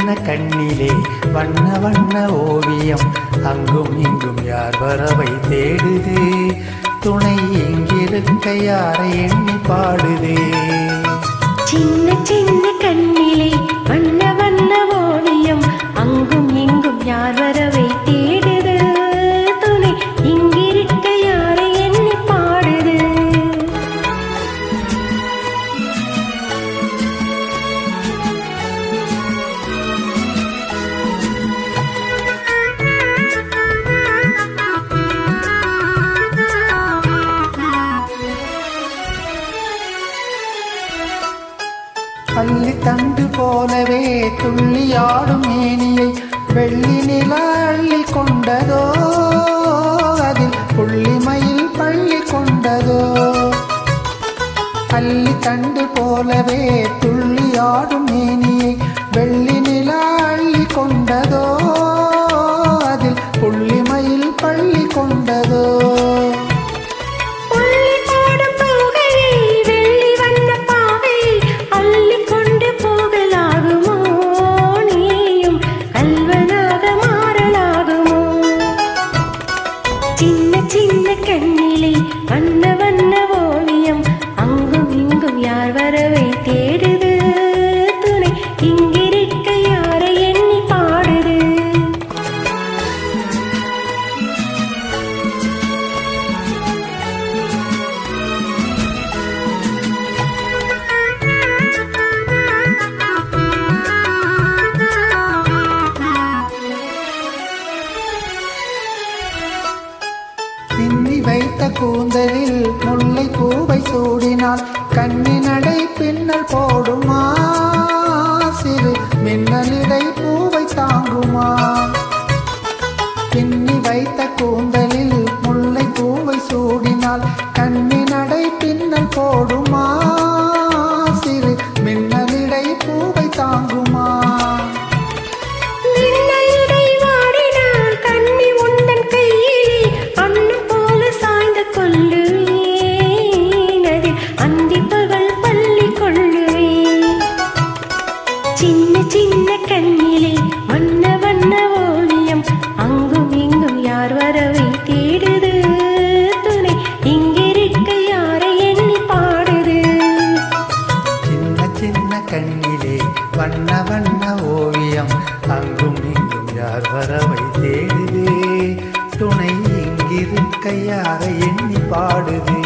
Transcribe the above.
சின்ன கண்ணிலே வண்ண வண்ண ஓவியம் அங்கும் இங்கும் யார் வரவை தேடுது துணை இங்கிருக்க யாரை எண்ணி பாடுது சின்ன சின்ன கண்ணிலே வண்ண வண்ண ஓவியம் அங்கும் இங்கும் யார் வரவை தேடுது துணை இங்கிருக்க யாரை எண்ணி பாடுது பள்ளி தண்டு போலவே துள்ளியாடும் மேனியை வெள்ளி நிலா அள்ளி கொண்டதோ அதில் புள்ளிமயில் பள்ளி கொண்டதோ பள்ளி தண்டு போலவே துள்ளியாடும் மேனியை வெள்ளி நிலா அள்ளி கொண்டதோ அதில் புள்ளிமயில் பள்ளி கொண்டதோ சின்ன சின்ன கண்ணிலே வண்ண வண்ண ஓவியம் அங்கும் இங்கும் யார் வரவை தேடுது துணை இங்கிருக்க யாரை எண்ணி பாடுது பின்னி வைத்த கூந்தலில் முல்லை பூவை சூடினால் கண்ணி நடை பின்னல் போடுமா சிறு மின்னலிடை பூவை தாங்குமா பின்னி வைத்த கூந்தலில் முல்லை பூவை சூடினால் கண்ணி நடை பின்னல் போடுமா சிறு மின்னலிடை பூவை தாங்குமா சின்ன சின்ன கண்ணிலே வண்ண வண்ண ஓவியம் அங்கும் இங்கும் யார் வரவை தேடுது துணை இங்கிருக்க யாரை எண்ணி பாடுது சின்ன சின்ன கண்ணிலே வண்ண வண்ண ஓவியம் அங்கும் இங்கும் யார் வரவை தேடுது துணை இங்கிருக்க யாரை எண்ணி பாடுது